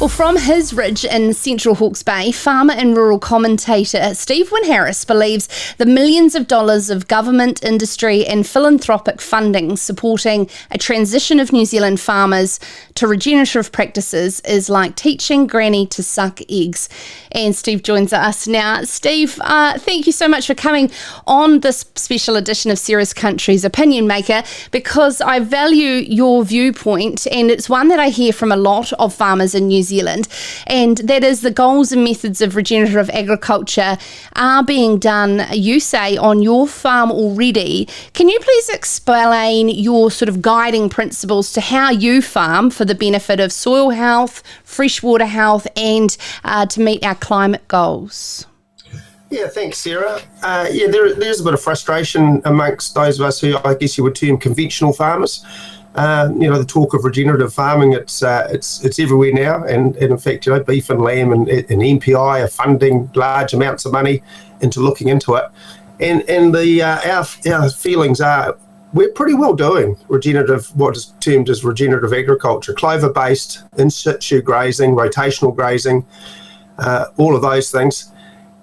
Well, from his ridge in central Hawke's Bay, farmer and rural commentator Steve Wyn-Harris believes the millions of dollars of government, industry and philanthropic funding supporting a transition of New Zealand farmers to regenerative practices is like teaching granny to suck eggs. And Steve joins us now. Steve, thank you so much for coming on this special edition of Sarah's Country's Opinion Maker, because I value your viewpoint, and it's one that I hear from a lot of farmers in New Zealand, and that is the goals and methods of regenerative agriculture are being done, you say, on your farm already. Can you please explain your sort of guiding principles to how you farm for the benefit of soil health, freshwater health, and to meet our climate goals? Yeah, thanks, Sarah. There's a bit of frustration amongst those of us who I guess you would term conventional farmers. The talk of regenerative farming, it's everywhere now, and in fact, beef and lamb and MPI are funding large amounts of money into looking into it, and our feelings are we're pretty well doing regenerative, what is termed as regenerative agriculture, clover-based, in-situ grazing, rotational grazing, all of those things.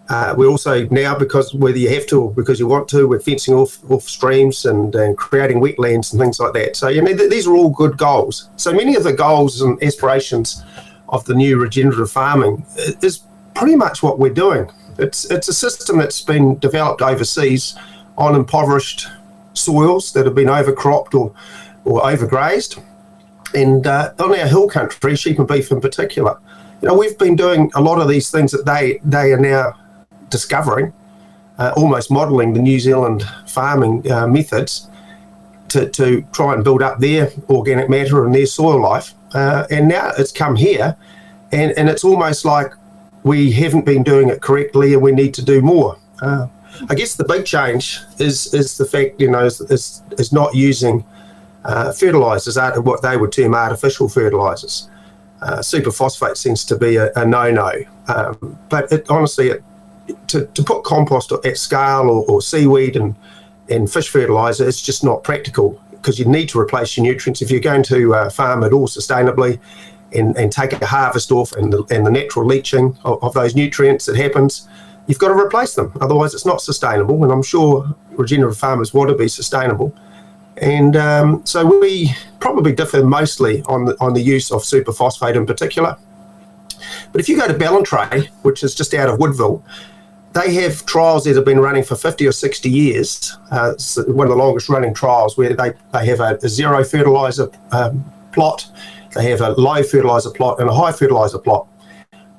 We're also now, because whether you have to or because you want to, we're fencing off streams and creating wetlands and things like that. So, these are all good goals. So many of the goals and aspirations of the new regenerative farming is pretty much what we're doing. It's a system that's been developed overseas on impoverished soils that have been overcropped or overgrazed. And on our hill country, sheep and beef in particular, we've been doing a lot of these things that they are now discovering, almost modelling the New Zealand farming methods to try and build up their organic matter and their soil life. And now it's come here, and it's almost like we haven't been doing it correctly and we need to do more. I guess the big change is the fact, is not using fertilisers, what they would term artificial fertilisers. Superphosphate seems to be a no-no. But honestly, to put compost at scale or seaweed and fish fertiliser, it's just not practical, because you need to replace your nutrients. If you're going to farm at all sustainably and take a harvest off and the natural leaching of those nutrients that happens, you've got to replace them. Otherwise, it's not sustainable. And I'm sure regenerative farmers want to be sustainable. And so we probably differ mostly on the use of superphosphate in particular. But if you go to Ballantrae, which is just out of Woodville, they have trials that have been running for 50 or 60 years. It's one of the longest running trials, where they have a zero fertiliser plot, they have a low fertiliser plot and a high fertiliser plot.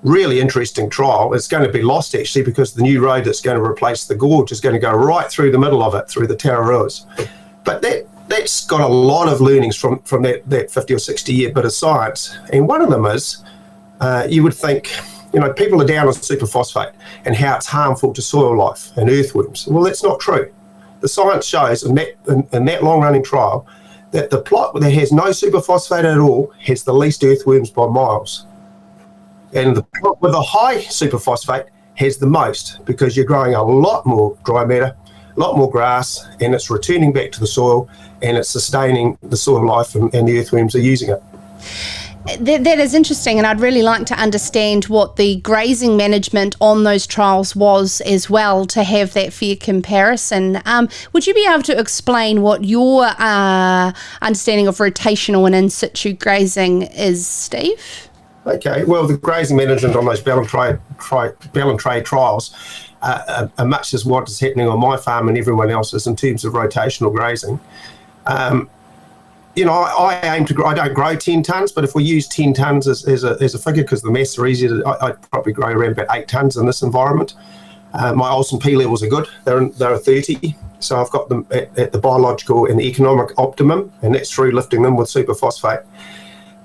Really interesting trial. It's going to be lost actually, because the new road that's going to replace the gorge is going to go right through the middle of it, through the Tararuas. But that's got a lot of learnings from that 50 or 60 year bit of science. And one of them is, you would think, people are down on superphosphate and how it's harmful to soil life and earthworms. Well, that's not true. The science shows in that long running trial that the plot that has no superphosphate at all has the least earthworms by miles. And the plot with a high superphosphate has the most, because you're growing a lot more dry matter, a lot more grass, and it's returning back to the soil, and it's sustaining the soil life, and the earthworms are using it. That is interesting, and I'd really like to understand what the grazing management on those trials was as well, to have that fair comparison. Would you be able to explain what your understanding of rotational and in-situ grazing is, Steve? Okay, well, the grazing management on those Ballantrae trials are much as what is happening on my farm and everyone else's in terms of rotational grazing. I aim to grow, I don't grow 10 tonnes, but if we use 10 tonnes as a figure, because the maths are easier, I'd probably grow around about 8 tonnes in this environment. My Olsen P levels are good. They're 30, so I've got them at the biological and the economic optimum, and that's through lifting them with superphosphate.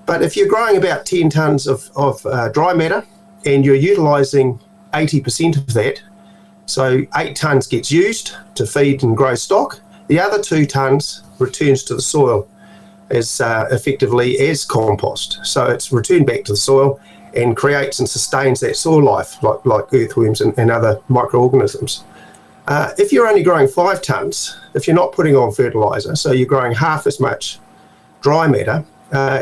But if you're growing about 10 tonnes of dry matter and you're utilising 80% of that, so 8 tonnes gets used to feed and grow stock, the other 2 tonnes returns to the soil as effectively as compost. So it's returned back to the soil and creates and sustains that soil life, like earthworms and other microorganisms. If you're only growing 5 tonnes, if you're not putting on fertiliser, so you're growing half as much dry matter,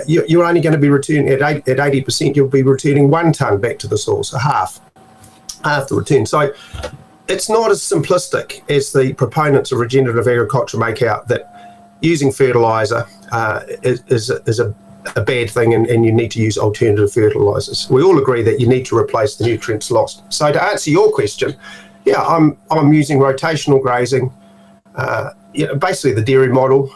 you're only going to be returning at 80%, you'll be returning 1 tonne back to the soil, so half the return. So it's not as simplistic as the proponents of regenerative agriculture make out, that using fertiliser is a bad thing and you need to use alternative fertilisers. We all agree that you need to replace the nutrients lost. So to answer your question, yeah, I'm using rotational grazing, basically the dairy model.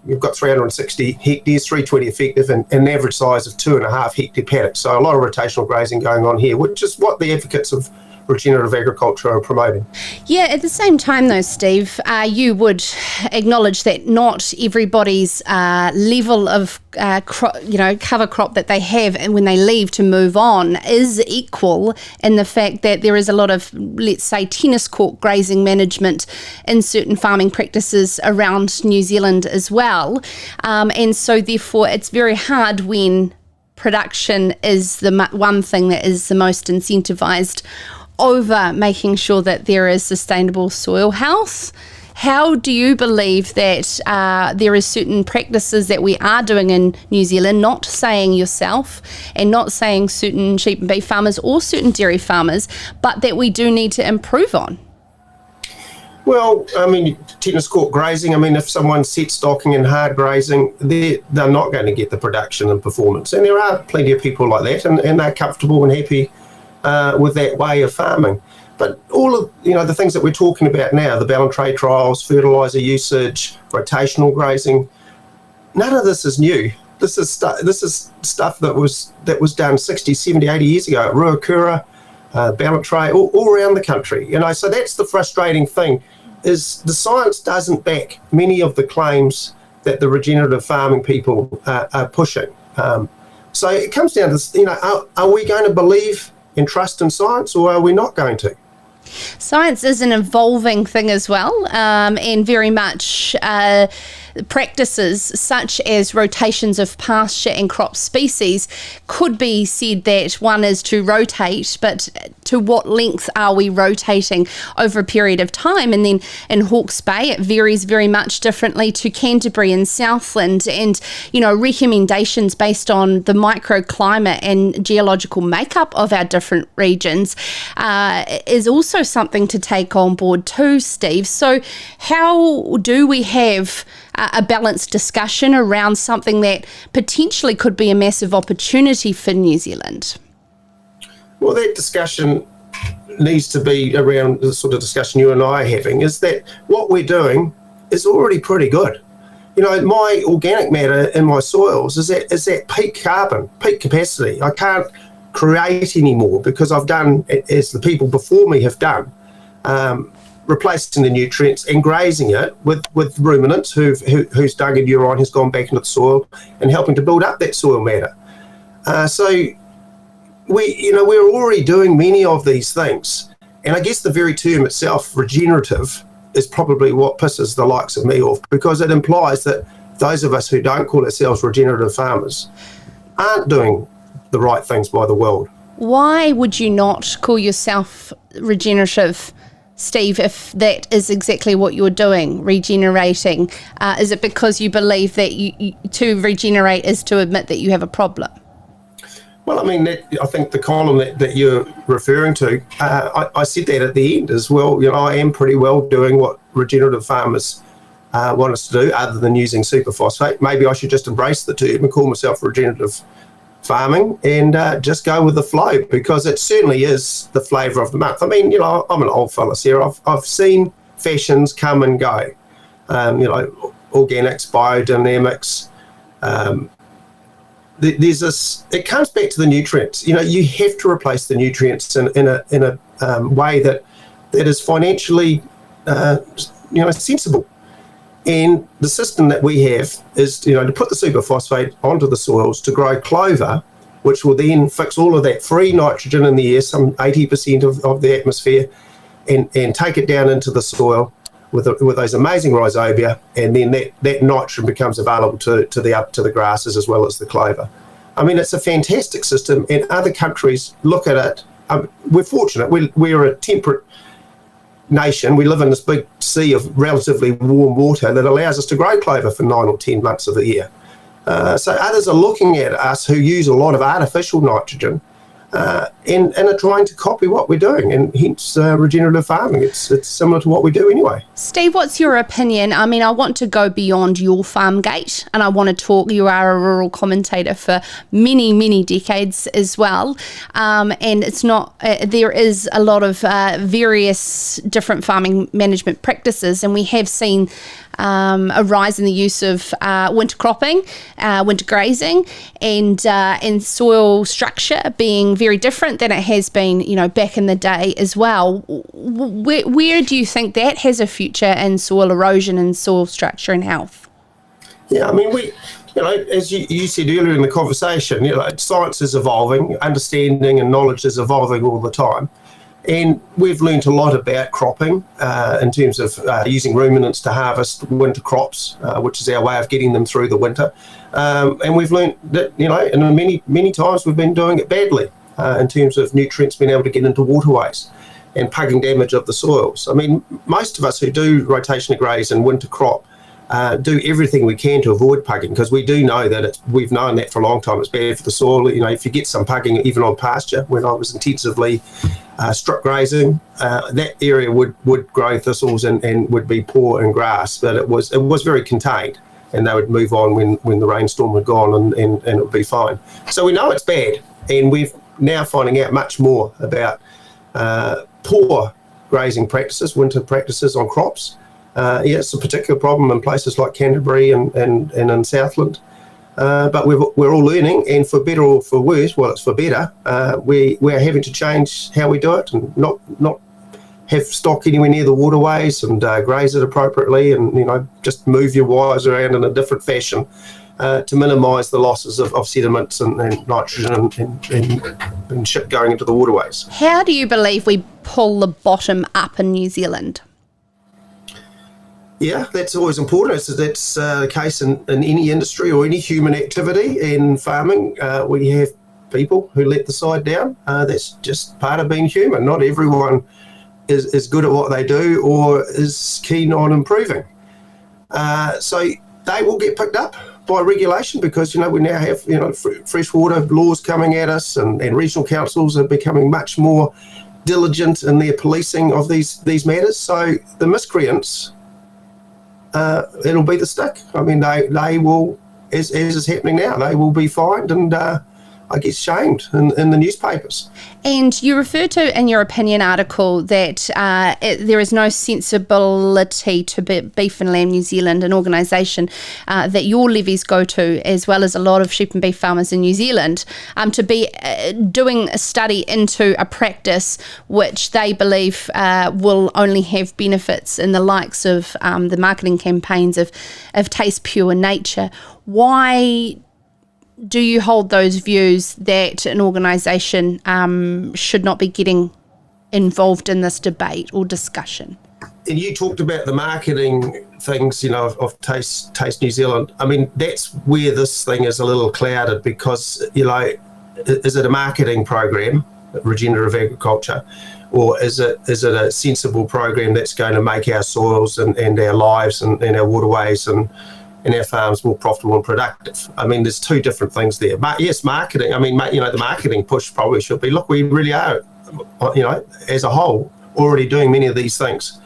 We've got 360 hectares, 320 effective, and an average size of 2.5 hectare paddocks. So a lot of rotational grazing going on here, which is what the advocates of regenerative agriculture are promoting. Yeah, at the same time though, Steve, you would acknowledge that not everybody's level of cover crop that they have and when they leave to move on is equal, in the fact that there is a lot of, let's say, tennis court grazing management in certain farming practices around New Zealand as well. And so therefore it's very hard when production is the one thing that is the most incentivised over making sure that there is sustainable soil health. How do you believe that there is certain practices that we are doing in New Zealand, not saying yourself and not saying certain sheep and beef farmers or certain dairy farmers, but that we do need to improve on? Well, I mean, tennis court grazing, I mean, if someone's set stocking and hard grazing, they're not going to get the production and performance. And there are plenty of people like that, and they're comfortable and happy with that way of farming. But all of the things that we're talking about now, the balance trials, fertiliser usage, rotational grazing, none of this is new. This is stuff that was done 60, 70, 80 years ago at Ruakura, balance all around the country. So that's the frustrating thing, is the science doesn't back many of the claims that the regenerative farming people are pushing. So it comes down to, are we going to believe and trust in science, or are we not going to? Science is an evolving thing as well, and very much practices such as rotations of pasture and crop species could be said that one is to rotate, but to what length are we rotating over a period of time? And then in Hawke's Bay, it varies very much differently to Canterbury and Southland, and recommendations based on the microclimate and geological makeup of our different regions is also something to take on board too, Steve. So how do we have a balanced discussion around something that potentially could be a massive opportunity for New Zealand? Well, that discussion needs to be around the sort of discussion you and I are having, is that what we're doing is already pretty good. My organic matter in my soils is at peak carbon, peak capacity. I can't create anymore because I've done, as the people before me have done, replacing the nutrients and grazing it with ruminants whose dung and urine has gone back into the soil and helping to build up that soil matter. So we're already doing many of these things, and I guess the very term itself, regenerative, is probably what pisses the likes of me off, because it implies that those of us who don't call ourselves regenerative farmers aren't doing the right things by the world. Why would you not call yourself regenerative, Steve, if that is exactly what you're doing, regenerating? Is it because you believe that to regenerate is to admit that you have a problem? Well, I mean, I think the column that you're referring to, I said that at the end as well. I am pretty well doing what regenerative farmers want us to do, other than using superphosphate. Maybe I should just embrace the term and call myself regenerative farming and just go with the flow, because it certainly is the flavour of the month. I mean, I'm an old fella here. I've seen fashions come and go. Organics, biodynamics. There's this. It comes back to the nutrients. You have to replace the nutrients in a way that is financially, sensible. And the system that we have is, to put the superphosphate onto the soils to grow clover, which will then fix all of that free nitrogen in the air, some 80% of the atmosphere, and take it down into the soil with those amazing rhizobia, and then that nitrogen becomes available to the grasses as well as the clover. I mean, it's a fantastic system, and other countries look at it. We're fortunate. We're a temperate nation. We live in this big sea of relatively warm water that allows us to grow clover for 9 or 10 months of the year. So others are looking at us who use a lot of artificial nitrogen and are trying to copy what we're doing, and hence regenerative farming. It's similar to what we do anyway. Steve, what's your opinion? I mean, I want to go beyond your farm gate, and I want to talk. You are a rural commentator for many, many decades as well, and it's not. There is a lot of various different farming management practices, and we have seen a rise in the use of winter cropping, winter grazing, and soil structure being very different than it has been, back in the day as well. Where do you think that has a future in soil erosion and soil structure and health? Yeah, I mean, as you said earlier in the conversation, science is evolving, understanding and knowledge is evolving all the time. And we've learned a lot about cropping in terms of using ruminants to harvest winter crops, which is our way of getting them through the winter. And we've learned that, and many times we've been doing it badly in terms of nutrients being able to get into waterways and pugging damage of the soils. I mean, most of us who do rotational graze and winter crop do everything we can to avoid pugging, because we do know that we've known that for a long time. It's bad for the soil. If you get some pugging even on pasture, when I was intensively strip grazing, that area would grow thistles and would be poor in grass, but it was very contained, and they would move on when the rainstorm had gone and it would be fine. So we know it's bad, and we're now finding out much more about poor grazing practices, winter practices on crops. It's a particular problem in places like Canterbury and in Southland. But we're all learning, and for better or for worse, well, it's for better, we're having to change how we do it and not have stock anywhere near the waterways and graze it appropriately, and just move your wires around in a different fashion to minimise the losses of sediments and nitrogen and shit going into the waterways. How do you believe we pull the bottom up in New Zealand? Yeah, that's always important. That's the case in any industry or any human activity. In farming, we have people who let the side down. That's just part of being human. Not everyone is good at what they do or is keen on improving. So they will get picked up by regulation, because we now have freshwater laws coming at us, and regional councils are becoming much more diligent in their policing of these matters. So the miscreants, it'll be the stick. I mean, they will, as is happening now, they will be fined and I guess shamed in the newspapers. And you refer to in your opinion article that there is no sensibility to Beef and Lamb New Zealand, an organisation that your levies go to, as well as a lot of sheep and beef farmers in New Zealand, to be doing a study into a practice which they believe will only have benefits in the likes of the marketing campaigns of Taste Pure Nature. Why do you hold those views that an organisation should not be getting involved in this debate or discussion? And you talked about the marketing things, of Taste New Zealand. I mean, that's where this thing is a little clouded, because, is it a marketing program, regenerative agriculture, or is it a sensible program that's going to make our soils and our lives and our waterways and our farms more profitable and productive? I mean, there's two different things there. But yes, marketing. I mean, the marketing push probably should be, look, we really are, as a whole, already doing many of these things.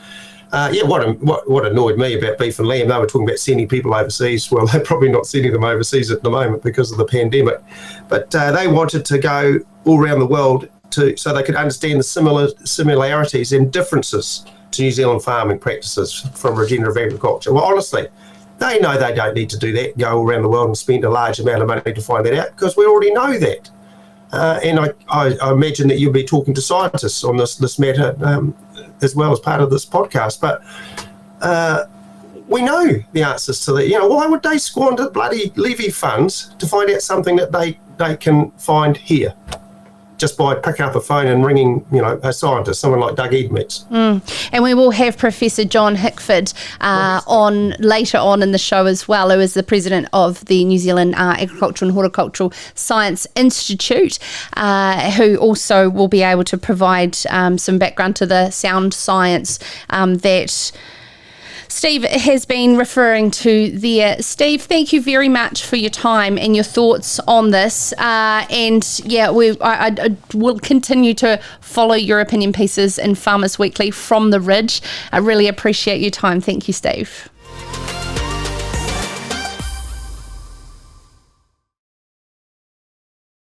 What annoyed me about Beef and Lamb, they were talking about sending people overseas. Well, they're probably not sending them overseas at the moment because of the pandemic. But they wanted to go all around the world so they could understand the similarities and differences to New Zealand farming practices from regenerative agriculture. Well, honestly, they know they don't need to do that, go all around the world and spend a large amount of money to find that out, because we already know that. And I imagine that you'll be talking to scientists on this matter as well as part of this podcast. But we know the answers to that. Why would they squander bloody levy funds to find out something that they can find here, just by picking up a phone and ringing, a scientist, someone like Doug Edmeades. And we will have Professor John Hickford on later on in the show as well, who is the president of the New Zealand Agricultural and Horticultural Science Institute, who also will be able to provide some background to the sound science that Steve has been referring to there. Steve, thank you very much for your time and your thoughts on this. And yeah, I will continue to follow your opinion pieces in Farmers Weekly from the Ridge. I really appreciate your time. Thank you, Steve.